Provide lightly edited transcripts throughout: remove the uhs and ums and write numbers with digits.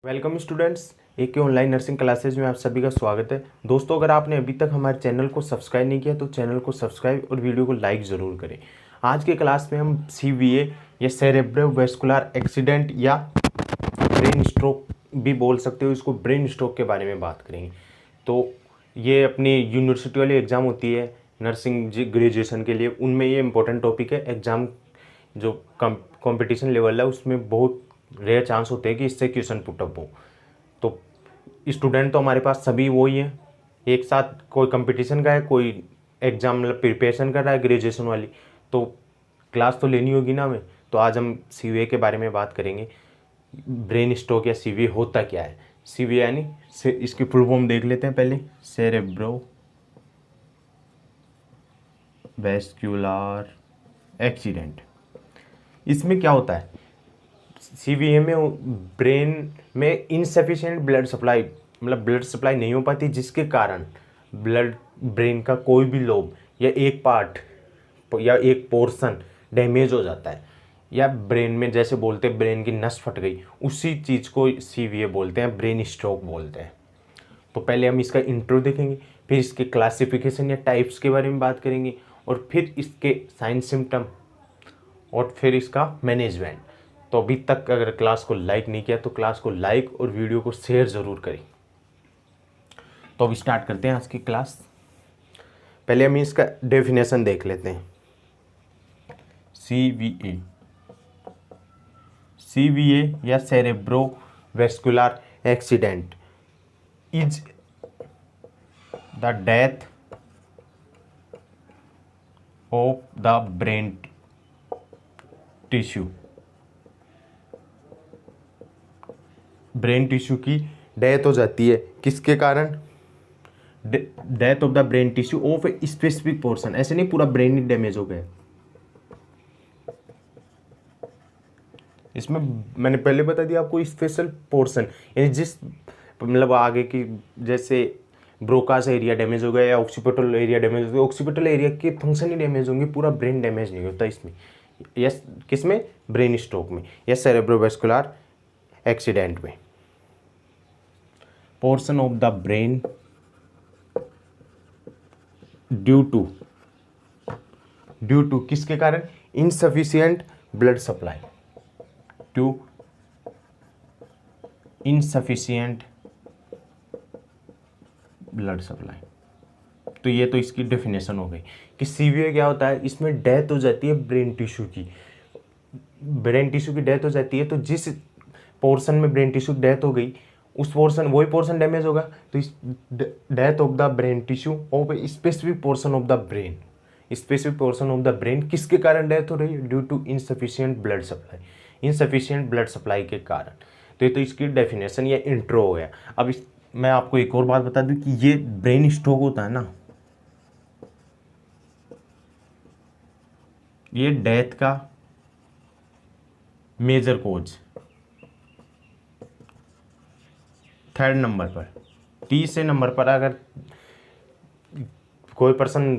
Welcome students, एक के online nursing classes में आप सभी का स्वागत है। दोस्तों, अगर आपने अभी तक हमारे चैनल को सब्सक्राइब नहीं किया तो चैनल को सब्सक्राइब और वीडियो को लाइक ज़रूर करें। आज के क्लास में हम CVA या सेरेब्रोवैस्कुलर एक्सीडेंट या ब्रेन स्ट्रोक भी बोल सकते हो, इसको ब्रेन स्ट्रोक के बारे में बात करेंगे। तो ये अपनी यूनिवर्सिटी वाली एग्ज़ाम होती है नर्सिंग ग्रेजुएशन के लिए, उनमें ये इंपॉर्टेंट टॉपिक है। एग्ज़ाम जो कंपटीशन लेवल है उसमें बहुत रेयर चांस होते हैं कि इससे क्वेश्चन पुटअप हो। तो स्टूडेंट तो हमारे पास सभी वो ही हैं, एक साथ कोई कंपटीशन का है, कोई एग्ज़ाम मतलब प्रिपरेशन कर रहा है ग्रेजुएशन वाली, तो क्लास तो लेनी होगी ना हमें। तो आज हम CVA के बारे में बात करेंगे। ब्रेन स्ट्रोक या CVA होता क्या है। CVA यानी इसकी फुल फॉर्म देख लेते हैं पहले। Cerebro vascular accident. इसमें क्या होता है, CVA में ब्रेन में इनसफिशिएंट ब्लड सप्लाई, मतलब ब्लड सप्लाई नहीं हो पाती, जिसके कारण ब्लड ब्रेन का कोई भी लोब या एक पार्ट या एक पोर्शन डैमेज हो जाता है, या ब्रेन में जैसे बोलते हैं ब्रेन की नस फट गई, उसी चीज़ को CVA बोलते हैं, ब्रेन स्ट्रोक बोलते हैं। तो पहले हम इसका इंट्रो देखेंगे, फिर इसके क्लासिफिकेशन या टाइप्स के बारे में बात करेंगे, और फिर इसके साइन सिम्टम, और फिर इसका मैनेजमेंट। तो अभी तक अगर क्लास को लाइक नहीं किया तो क्लास को लाइक और वीडियो को शेयर ज़रूर करें। तो अब स्टार्ट करते हैं आज की क्लास। पहले हम इसका डेफिनेशन देख लेते हैं। CVA या cerebrovascular accident is the death of the brain tissue. Brain tissue की डेथ हो जाती है, किसके कारण? Death of the brain tissue of a specific portion. ऐसे नहीं पूरा ब्रेन ही डैमेज हो गया। इसमें मैंने पहले बता दिया आपको, स्पेशल पोर्शन यानी जिस मतलब आगे की, जैसे ब्रोकास एरिया डैमेज हो गया या ऑक्सीपिटल एरिया डैमेज हो गया, ऑक्सीपिटल एरिया के फंक्शन ही डैमेज होंगे, पूरा ब्रेन डैमेज नहीं होता इसमें। यस, किसमें? ब्रेन स्ट्रोक में या सेरेब्रोवैस्कुलर एक्सीडेंट में। Portion of the brain due to किसके कारण? Insufficient blood supply, to insufficient blood supply. तो ये तो इसकी डेफिनेशन हो गई कि CVA क्या होता है। इसमें डेथ हो जाती है ब्रेन टिश्यू की, ब्रेन टिश्यू की डेथ हो जाती है। तो जिस पोर्शन में ब्रेन टिश्यू डेथ हो गई, उस पोर्शन, वही पोर्शन डैमेज होगा। तो इस death of the brain tissue of specific portion of the brain, specific portion of the brain किसके कारण डेथ हो रही है? Due to insufficient blood supply, insufficient blood supply के कारण। तो ये तो इसकी डेफिनेशन या इंट्रो हो गया। अब मैं आपको एक और बात बता दूं कि ये ब्रेन स्ट्रोक होता है ना, ये डेथ का मेजर कोज थर्ड नंबर पर, तीसरे नंबर पर अगर कोई पर्सन,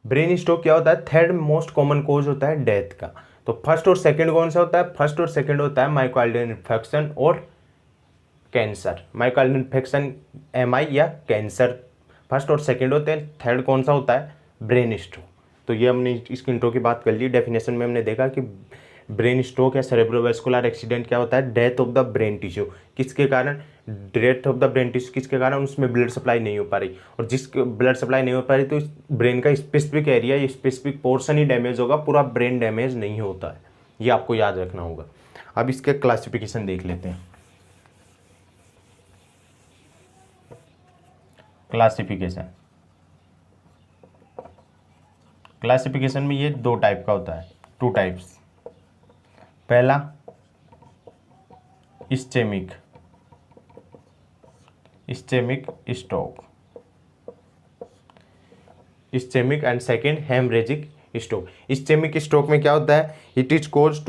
ब्रेन स्ट्रोक क्या होता है? थर्ड मोस्ट कॉमन कोज होता है डेथ का। तो फर्स्ट और सेकंड कौन सा होता है? फर्स्ट और सेकंड होता है मायोकार्डियल इन्फेक्शन और कैंसर। मायोकार्डियल इन्फेक्शन MI या कैंसर फर्स्ट और सेकंड होते हैं। थर्ड कौन सा होता है? Brain stroke. तो ये हमने इसकी इंट्रो की बात कर ली। डेफिनेशन में हमने देखा कि ब्रेन स्ट्रोक या सेरेब्रोवैस्कुलर एक्सीडेंट क्या होता है? Death of the brain tissue. किसके कारण? Death of the brain tissue किसके कारण? उसमें ब्लड सप्लाई नहीं हो पा रही, और जिस ब्लड सप्लाई नहीं हो पा रही तो ब्रेन का स्पेसिफिक एरिया या स्पेसिफिक पोर्शन ही डैमेज होगा, पूरा ब्रेन डैमेज नहीं होता है। ये आपको याद रखना होगा। अब इसके क्लासिफिकेशन देख लेते हैं। क्लासिफिकेशन में ये दो टाइप का होता है, टू टाइप्स। पहला ischemic stroke, ischemic, and second hemorrhagic stroke. Ischemic stroke में क्या होता है? It is cause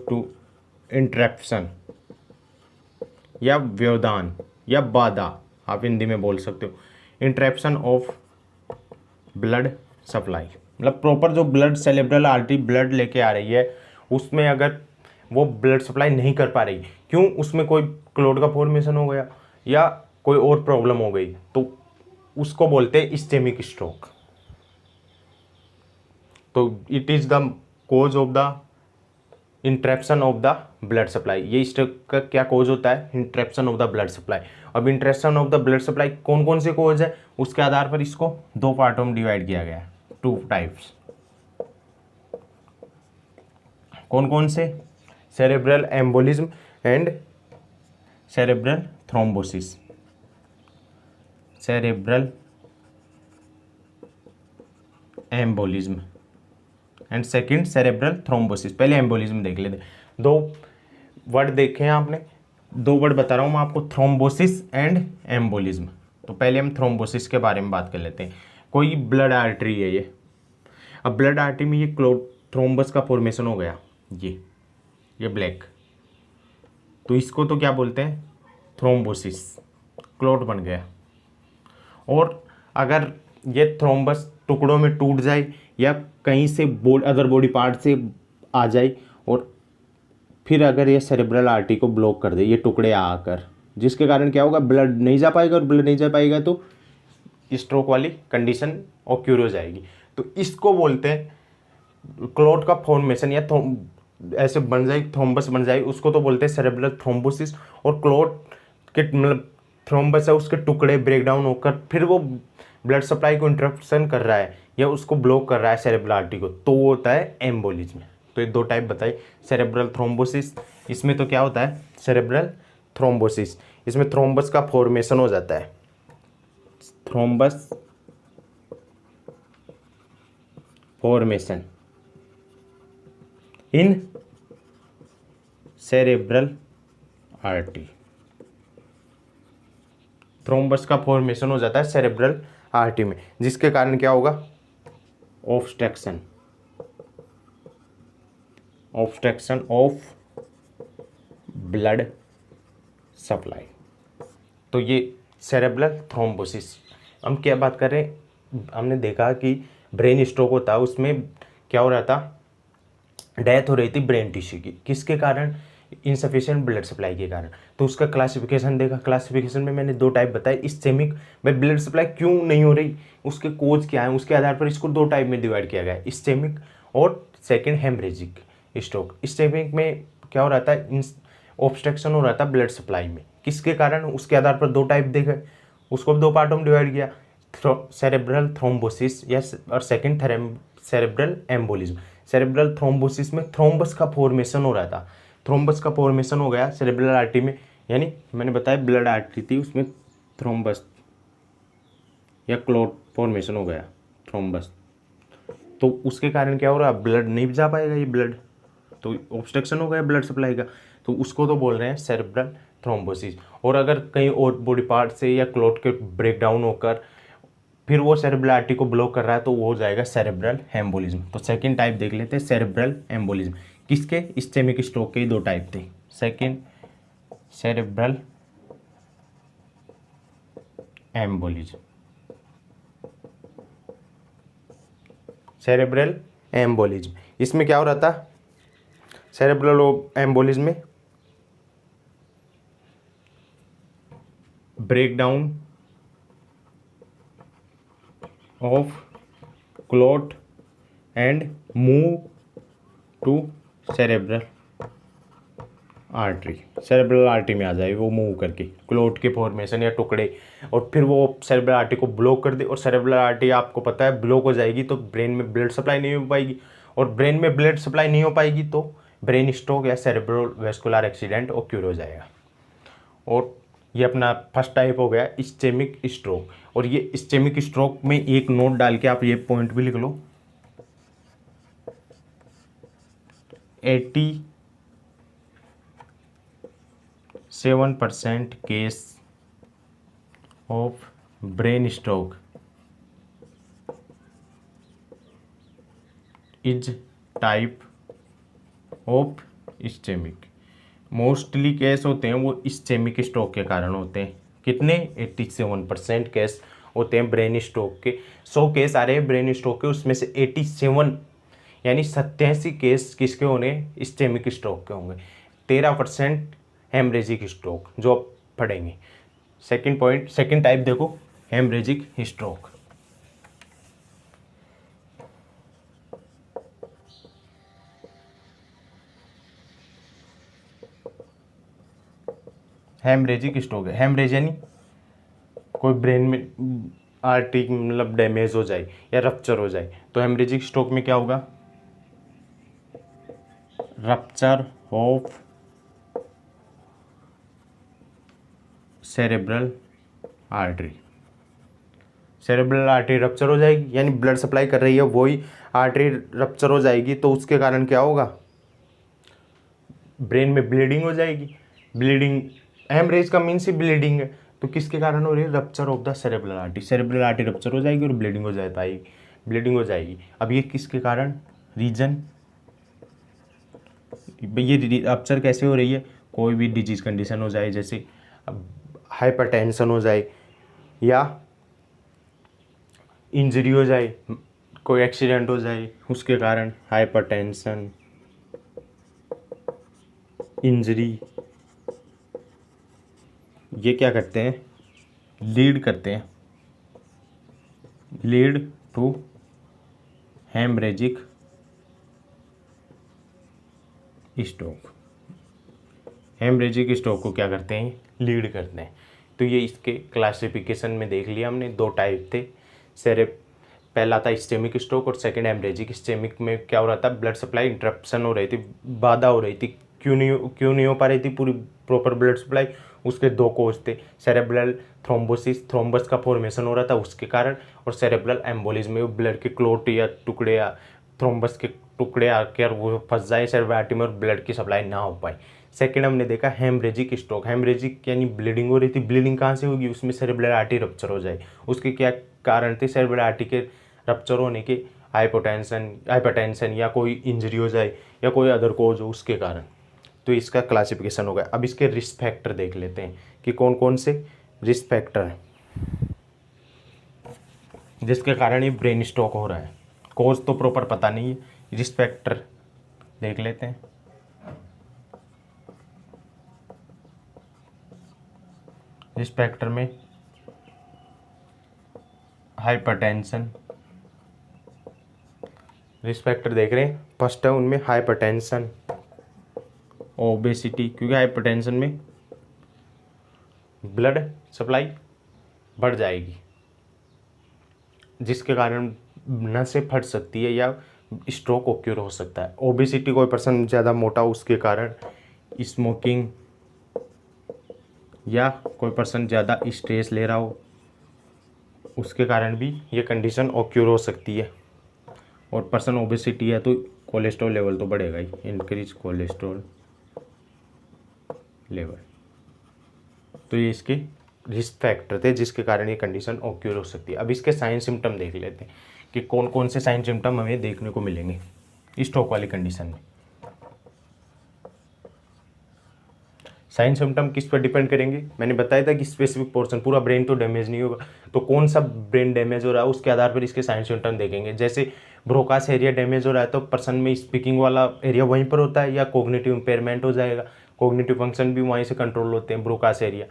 to interruption या व्यवधान या बाधा, आप हिंदी में बोल सकते हो, इंटरप्शन ऑफ ब्लड सप्लाई, मतलब प्रॉपर जो ब्लड सेरेब्रल आर्टरी ब्लड लेके आ रही है उसमें अगर वो ब्लड सप्लाई नहीं कर पा रही, क्यों, उसमें कोई क्लॉट का फॉर्मेशन हो गया या कोई और प्रॉब्लम हो गई, तो उसको बोलते हैं इस्चेमिक स्ट्रोक। तो it is the cause of the interruption of the blood supply. ये स्ट्रोक का क्या कोज होता है? Interruption of the blood supply. अब interruption of the blood supply कौन कौन से कोज है, उसके आधार पर इसको दो पार्टों में डिवाइड किया गया है, 2 टाइप्स। कौन कौन से? Cerebral embolism and cerebral thrombosis. Cerebral embolism and second cerebral thrombosis. पहले एम्बोलिज्म देख लेते। दो वर्ड देखे हैं आपने, दो वर्ड बता रहा हूँ मैं आपको, थ्रोम्बोसिस एंड एम्बोलिज्म। तो पहले हम थ्रोम्बोसिस के बारे में बात कर लेते हैं। कोई ब्लड आर्टरी है ये, अब ब्लड आर्टरी में ये क्लोट थ्रोम्बस का फॉर्मेशन हो गया, ये ब्लैक, तो इसको तो क्या बोलते हैं? थ्रोम्बोसिस, क्लोट बन गया। और अगर ये थ्रोम्बस टुकड़ों में टूट जाए या कहीं से अदर बॉडी पार्ट से आ जाए और फिर अगर ये सेरेब्रल आर्टरी को ब्लॉक कर दे, ये टुकड़े आकर, जिसके कारण क्या होगा? ब्लड नहीं जा पाएगा, और ब्लड नहीं जा पाएगा तो स्ट्रोक वाली कंडीशन ऑक्यूर हो जाएगी। तो इसको बोलते हैं क्लॉट का फॉर्मेशन, या ऐसे बन जाए, थ्रोम्बस बन जाए, उसको तो बोलते हैं सेरेब्रल थ्रोम्बोसिस। और क्लॉट के मतलब थ्रोम्बस है उसके टुकड़े ब्रेक डाउन होकर फिर वो ब्लड सप्लाई को इंटरप्शन कर रहा है या उसको ब्लॉक कर रहा है सेरेब्रल आर्टरी को, तो वो होता है एम्बोलिज्म। तो ये दो टाइप बताई, सेरेब्रल थ्रोम्बोसिस, इसमें तो क्या होता है? सेरेब्रल थ्रोम्बोसिस, इसमें थ्रोम्बस का फॉर्मेशन हो जाता है, थ्रोम्बस फॉर्मेशन इन सेरेब्रल आर्टरी। थ्रोम्बस का फॉर्मेशन हो जाता है सेरेब्रल आर्टरी में, जिसके कारण क्या होगा? Obstruction of blood supply. तो ये सेरेब्रल थ्रोम्बोसिस। हम क्या बात कर रहे हैं? हमने देखा कि ब्रेन स्ट्रोक होता है, उसमें क्या हो रहा था? डेथ हो रही थी ब्रेन टिश्यू की, किसके कारण? इनसफिशिएंट ब्लड सप्लाई के कारण। तो उसका क्लासिफिकेशन देखा, क्लासिफिकेशन में मैंने दो टाइप बताए, इस्चेमिक भाई ब्लड सप्लाई क्यों नहीं हो रही, उसके कोज क्या है, उसके आधार पर इसको दो टाइप में डिवाइड किया गया है, इस्चेमिक और सेकंड हेमरेजिक स्ट्रोक। इस्चेमिक में क्या हो रहा था? ऑब्स्ट्रक्शन हो रहा था ब्लड सप्लाई में, किसके कारण? उसके आधार पर दो टाइप देखे, उसको दो पार्टों में डिवाइड किया, सेरेब्रल थ्रोम्बोसिस या और second cerebral embolism. Cerebral thrombosis में थ्रोम्बस का फॉर्मेशन हो रहा था, थ्रोम्बस का फॉर्मेशन हो गया सेरेब्रल आर्टरी में, यानी मैंने बताया ब्लड आर्टरी थी उसमें थ्रोम्बस या क्लॉट फॉर्मेशन हो गया, थ्रोम्बस। तो उसके कारण क्या हो रहा है? ब्लड नहीं जा पाएगा, ये ब्लड तो ऑब्स्ट्रक्शन हो गया ब्लड सप्लाई का, तो उसको तो बोल रहे हैं सेरेब्रल थ्रोम्बोसिस। और अगर कहीं और बॉडी पार्ट से या क्लॉट के ब्रेक डाउन होकर फिर वो सेरेब्रल आर्टरी को ब्लॉक कर रहा है तो वो हो जाएगा सेरेब्रल एम्बोलिज्म। तो सेकंड टाइप देख लेते हैं, सेरेब्रल एम्बोलिज्म। किसके? इस्चेमिक स्ट्रोक के ही दो टाइप थे। Second cerebral embolism, cerebral embolism, इसमें क्या हो रहा था? सेरेब्रल एम्बोलिज्म में breakdown of clot and move to cerebral artery, cerebral artery में आ जाए वो मूव करके क्लॉट के फॉर्मेशन या टुकड़े, और फिर वो सेरेब्रल आर्टरी को ब्लॉक कर दे, और सेरेब्रल आर्टरी आपको पता है ब्लॉक हो जाएगी तो ब्रेन में ब्लड सप्लाई नहीं हो पाएगी, और ब्रेन में ब्लड सप्लाई नहीं हो पाएगी तो ब्रेन स्ट्रोक या सेरेब्रो वेस्कुलर एक्सीडेंट ऑक्यूर हो जाएगा। और ये अपना फर्स्ट टाइप हो गया इस्चेमिक स्ट्रोक। और ये इस्चेमिक स्ट्रोक में एक नोट डाल के आप ये पॉइंट भी लिख लो, 87% case of brain stroke is type of ischaemic. Mostly case होते हैं वो इस्चेमिक स्ट्रोक के कारण होते हैं। कितने? 87% केस होते हैं ब्रेन स्ट्रोक के। 100 केस आ रहे हैं ब्रेन स्ट्रोक के, उसमें से 87 यानी 87 केस किसके होंगे, इस्केमिक स्ट्रोक के होंगे। 13% हेमरेजिक स्ट्रोक जो आप पढ़ेंगे। सेकंड टाइप देखो, हेमरेजिक स्ट्रोक। हेमरेजिक स्ट्रोक है, हेमरेज यानी कोई ब्रेन में आर्टरी मतलब डैमेज हो जाए या रप्चर हो जाए, तो हेमरेजिक स्ट्रोक में क्या होगा, rupture of cerebral artery. Cerebral artery rupture हो जाएगी, यानी ब्लड सप्लाई कर रही है वही आर्टरी रप्चर हो जाएगी, तो उसके कारण क्या होगा, ब्रेन में ब्लीडिंग हो जाएगी। ब्लीडिंग, हेमरेज का मीन्स ही ब्लीडिंग है, तो किसके कारण हो रही है, rupture of the cerebral artery. Cerebral artery rupture हो जाएगी और ब्लीडिंग हो जाएगी, ब्लीडिंग हो जाएगी। अब ये किसके कारण, रीजन, ये रप्चर कैसे हो रही है, कोई भी डिजीज कंडीशन हो जाए, जैसे हाइपरटेंशन हो जाए या इंजरी हो जाए, कोई एक्सीडेंट हो जाए उसके कारण, हाइपरटेंशन, इंजरी, ये क्या करते हैं, लीड करते हैं, lead to hemorrhagic stroke. Hemorrhagic stroke को क्या करते हैं, लीड करते हैं। तो ये इसके क्लासिफिकेशन में देख लिया हमने, दो टाइप थे, पहला था इस्केमिक स्ट्रोक और सेकंड हेमरेजिक। इस्केमिक में क्या हो रहा था, ब्लड सप्लाई इंटरप्शन हो रही थी, बाधा हो रही थी, क्यों नहीं हो पा रही थी पूरी प्रॉपर ब्लड सप्लाई। उसके दो कोज थे, सेरेब्रल थ्रोम्बोसिस, थ्रोम्बस का फॉर्मेशन हो रहा था उसके कारण, और सेरेब्रल एम्बोलिज्म में ब्लड के क्लोट या टुकड़े या थ्रोम्बस के टुकड़े आकर वो फंस जाए सेरेब्रल आर्टरी में और ब्लड की सप्लाई ना हो पाए। सेकेंड हमने देखा हेमरेजिक स्ट्रोक, हेमरेजिक यानी ब्लीडिंग हो रही थी, ब्लीडिंग कहाँ से होगी, उसमें सेरेब्रल आर्टरी रप्चर हो जाए। उसके क्या कारण थे, सेरेब्रल आर्टरी के रप्चर होने के, हाइपरटेंशन या कोई इंजरी हो जाए या कोई अदर कोज हो उसके कारण। तो इसका क्लासिफिकेशन हो गया। अब इसके रिस्क फैक्टर देख लेते हैं कि कौन कौन से रिस्क फैक्टर हैं जिसके कारण ये ब्रेन स्ट्रोक हो रहा है। कोज तो प्रॉपर पता नहीं है, रिस्क फैक्टर देख लेते हैं। रिस्क फैक्टर में हाइपरटेंशन, रिस्क फैक्टर देख रहे हैं, फर्स्ट है उनमें हाइपरटेंशन, ओबेसिटी, क्योंकि हाइपरटेंशन में ब्लड सप्लाई बढ़ जाएगी जिसके कारण नसें फट सकती है या स्ट्रोक ओक्यूर हो सकता है। ओबेसिटी, कोई पर्सन ज़्यादा मोटा हो उसके कारण, स्मोकिंग या कोई पर्सन ज़्यादा स्ट्रेस ले रहा हो उसके कारण भी ये कंडीशन ओक्यूर हो सकती है। और पर्सन ओबेसिटी है तो कोलेस्ट्रॉल लेवल तो बढ़ेगा ही, इंक्रीज कोलेस्ट्रॉल लेवल। तो ये इसके रिस्क फैक्टर थे जिसके कारण ये कंडीशन ओक्यूर हो सकती है। अब इसके साइन सिम्टम देख लेते हैं कि कौन कौन से साइन सिम्टम हमें देखने को मिलेंगे स्ट्रोक वाली कंडीशन में। साइन सिम्टम किस पर डिपेंड करेंगे, मैंने बताया था कि स्पेसिफिक पोर्शन, पूरा ब्रेन तो डैमेज नहीं होगा, तो कौन सा ब्रेन डैमेज हो रहा है उसके आधार पर इसके साइन सिम्टम देखेंगे। जैसे ब्रोकास एरिया डैमेज हो रहा है तो पर्सन में स्पीकिंग वाला एरिया वहीं पर होता है या कोग्निटिव इम्पेयरमेंट हो जाएगा, कोग्निटिव फंक्शन भी वहीं से कंट्रोल होते हैं ब्रोकास एरिया।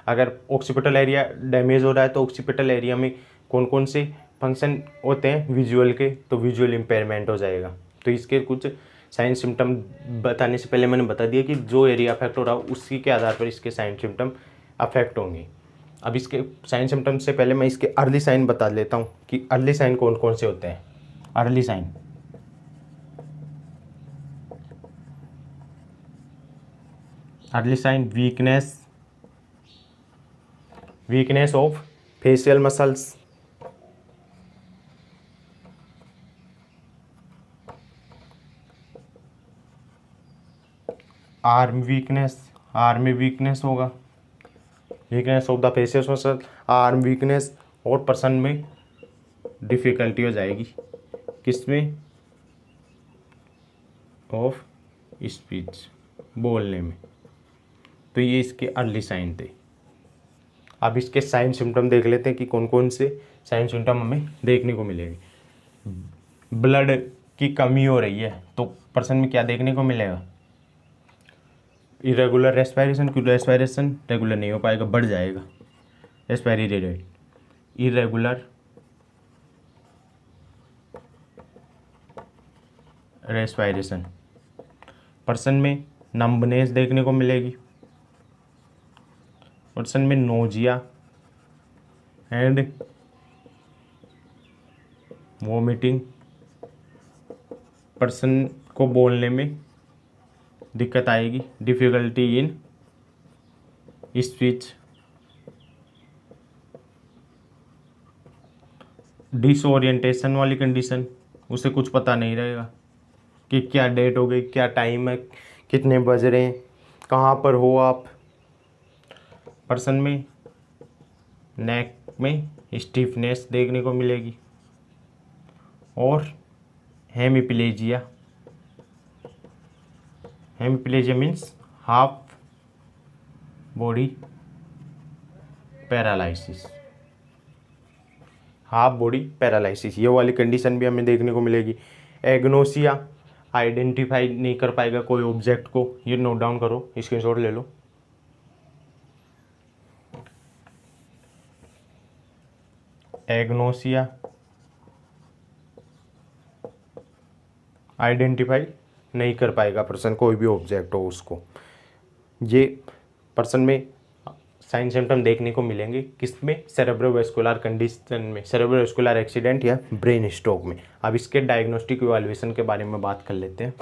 अगर ऑक्सीपिटल एरिया डैमेज हो रहा है तो ऑक्सीपिटल एरिया में कौन कौन से फंक्शन होते हैं विजुअल के, तो विजुअल इम्पेयरमेंट हो जाएगा। तो इसके कुछ साइन सिम्टम बताने से पहले मैंने बता दिया कि जो एरिया अफेक्ट हो रहा है उसी के आधार पर इसके साइन सिम्टम अफेक्ट होंगे। अब इसके साइन सिम्टम से पहले मैं इसके अर्ली साइन बता लेता हूँ कि अर्ली साइन कौन कौन से होते हैं। Early sign, early sign weakness of facial muscles, arm में वीकनेस होगा, weakness of the facial muscle, arm weakness, और पर्सन में डिफ़िकल्टी हो जाएगी किसमें, ऑफ स्पीच, बोलने में। तो ये इसके अर्ली साइन थे। अब इसके साइन सिम्टम देख लेते हैं कि कौन कौन से साइन सिम्टम हमें देखने को मिलेंगे। ब्लड की कमी हो रही है तो पर्सन में क्या देखने को मिलेगा? इरेगुलर रेस्पिरेशन, क्योंकि रेस्पिरेशन रेगुलर नहीं हो पाएगा, बढ़ जाएगा respiratory rate. Irregular respiration, person में नंबनेस देखने को मिलेगी, पर्सन में नोजिया एंड वोमिटिंग, पर्सन को बोलने में दिक्कत आएगी, डिफ़िकल्टी इन स्पीच, डिसओरिएंटेशन वाली कंडीशन, उसे कुछ पता नहीं रहेगा कि क्या डेट हो गई, क्या टाइम है, कितने बज रहे हैं, कहाँ पर हो आप। पर्सन में नेक में स्टिफनेस देखने को मिलेगी और hemiplegia, hemiplegia means half body paralysis, half body paralysis, ये वाली कंडीशन भी हमें देखने को मिलेगी। एग्नोसिया, आइडेंटिफाई नहीं कर पाएगा कोई ऑब्जेक्ट को, ये नोट डाउन करो, स्क्रीनशॉट ले लो। एग्नोसिया, आइडेंटिफाई नहीं कर पाएगा पर्सन कोई भी ऑब्जेक्ट हो उसको। ये पर्सन में साइन सिम्टम देखने को मिलेंगे किसमें? सेरेब्रोवास्कुलर कंडीशन में, सेरेब्रोवास्कुलर एक्सीडेंट या ब्रेन स्ट्रोक में। अब इसके डायग्नोस्टिक इवैल्यूएशन के बारे में बात कर लेते हैं।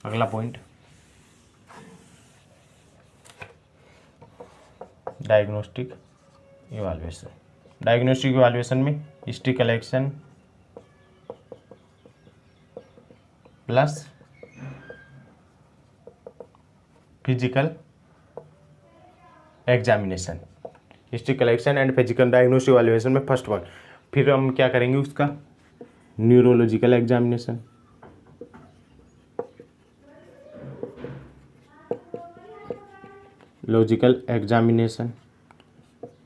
अगला point, diagnostic evaluation. Diagnostic evaluation में history collection plus physical examination, history collection and physical diagnostic evaluation में फर्स्ट वन। फिर हम क्या करेंगे उसका? Neurological examination, logical examination,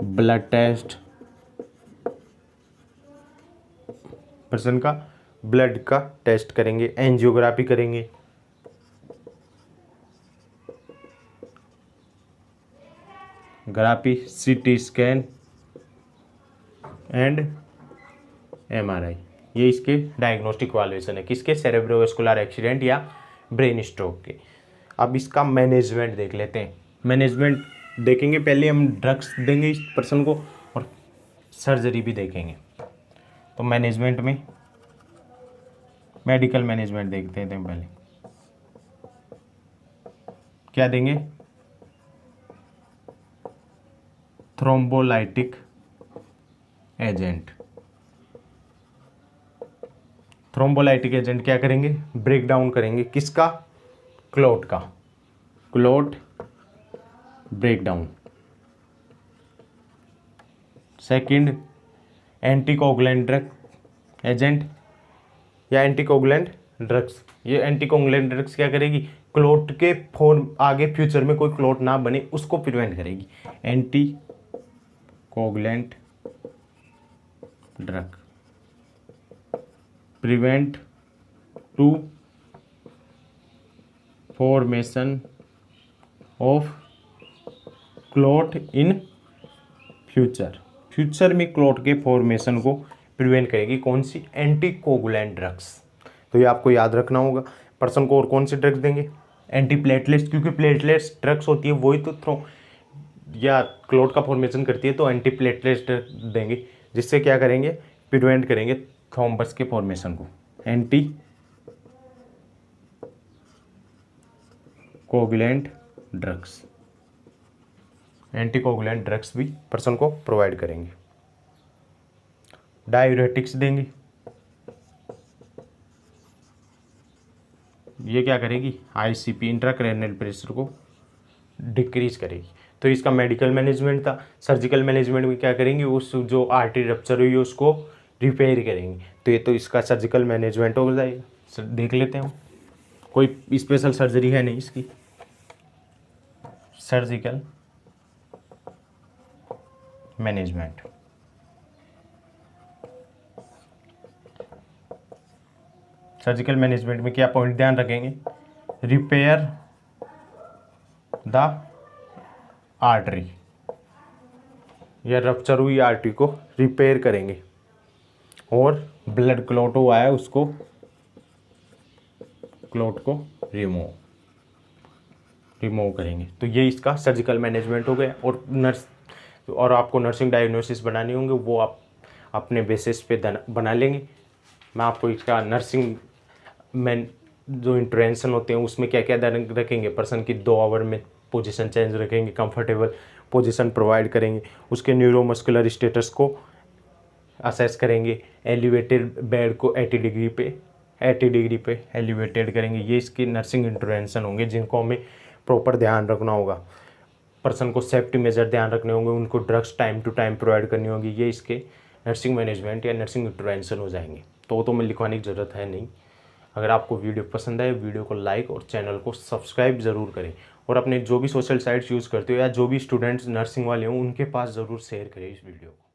blood test, person का ब्लड का टेस्ट करेंगे, एंजियोग्राफी करेंगे, graphy, CT scan and MRI. ये इसके डायग्नोस्टिक इवैल्यूएशन है किसके? सेरेब्रोवास्कुलर एक्सीडेंट या ब्रेन स्ट्रोक के। अब इसका मैनेजमेंट देख लेते हैं। मैनेजमेंट देखेंगे, पहले हम ड्रग्स देंगे इस पर्सन को और सर्जरी भी देखेंगे। तो मैनेजमेंट में मेडिकल मैनेजमेंट देखते हैं पहले। क्या देंगे? Thrombolytic agent. थ्रोम्बोलाइटिक एजेंट क्या करेंगे? ब्रेक डाउन करेंगे किसका? क्लॉट का, clot break down. Second, anticoagulant drug agent या एंटीकोगुलेंट ड्रग्स। ये एंटीकोगुलेंट ड्रग्स क्या करेगी? क्लॉट के फॉर्म आगे फ्यूचर में कोई क्लॉट ना बने उसको प्रिवेंट करेगी। Anticoagulant drug prevent to formation of clot in future. Future में क्लॉट के फॉर्मेशन को प्रिवेंट करेगी कौन सी? Anticoagulant drugs. तो ये आपको याद रखना होगा। पर्सन को और कौन से ड्रग्स देंगे? एंटीप्लेटलेट्स, क्योंकि प्लेटलेट्स ड्रग्स होती है वही तो थ्रो या क्लॉट का फॉर्मेशन करती है, तो एंटीप्लेटलेट्स ड्रग देंगे जिससे क्या करेंगे? प्रिवेंट करेंगे थ्रोम्बस के फॉर्मेशन को। एंटीकोगुलेंट ड्रग्स, एंटीकोगुलेंट ड्रग्स भी पर्सन को प्रोवाइड करेंगे। डायूरेटिक्स देंगे, ये क्या करेगी? आईसीपी, इंट्राक्रैनियल प्रेशर को डिक्रीज करेगी। तो इसका मेडिकल मैनेजमेंट था। सर्जिकल मैनेजमेंट में क्या करेंगे? उस जो आर्टरी रप्चर हुई है उसको रिपेयर करेंगे। तो ये तो इसका सर्जिकल मैनेजमेंट हो जाएगा। देख लेते हैं, कोई स्पेशल सर्जरी है नहीं इसकी। Surgical management. सर्जिकल मैनेजमेंट में क्या पॉइंट ध्यान रखेंगे? रिपेयर द आर्टरी, या रप्चर हुई आर्टरी को रिपेयर करेंगे, और ब्लड क्लॉट हुआ है उसको, क्लॉट को रिमूव करेंगे। तो ये इसका सर्जिकल मैनेजमेंट हो गया। और आपको नर्सिंग डायग्नोसिस बनानी होंगे, वो आप अपने बेसिस पे बना लेंगे। मैं आपको इसका नर्सिंग में जो इंटरेंशन होते हैं उसमें क्या क्या ध्यान रखेंगे, पर्सन की 2 आवर में पोजीशन चेंज रखेंगे, कंफर्टेबल पोजीशन प्रोवाइड करेंगे, उसके न्यूरोमस्कुलर स्टेटस को असेस करेंगे, एलिवेटेड बेड को 80 डिग्री पे एलिवेटेड करेंगे। ये इसके नर्सिंग इंटरवेंशन होंगे जिनको हमें प्रॉपर ध्यान रखना होगा। पर्सन को सेफ्टी मेजर ध्यान रखने होंगे, उनको drugs time to time provide करनी होगी। ये इसके नर्सिंग मैनेजमेंट या नर्सिंग इंटरवेंशन हो जाएंगे। तो मैं लिखवाने की ज़रूरत है नहीं। अगर आपको वीडियो पसंद आए, वीडियो को लाइक और चैनल को सब्सक्राइब ज़रूर करें, और अपने जो भी सोशल साइट्स यूज़ करते हो या जो भी स्टूडेंट्स नर्सिंग वाले हों उनके पास ज़रूर शेयर करें इस वीडियो को।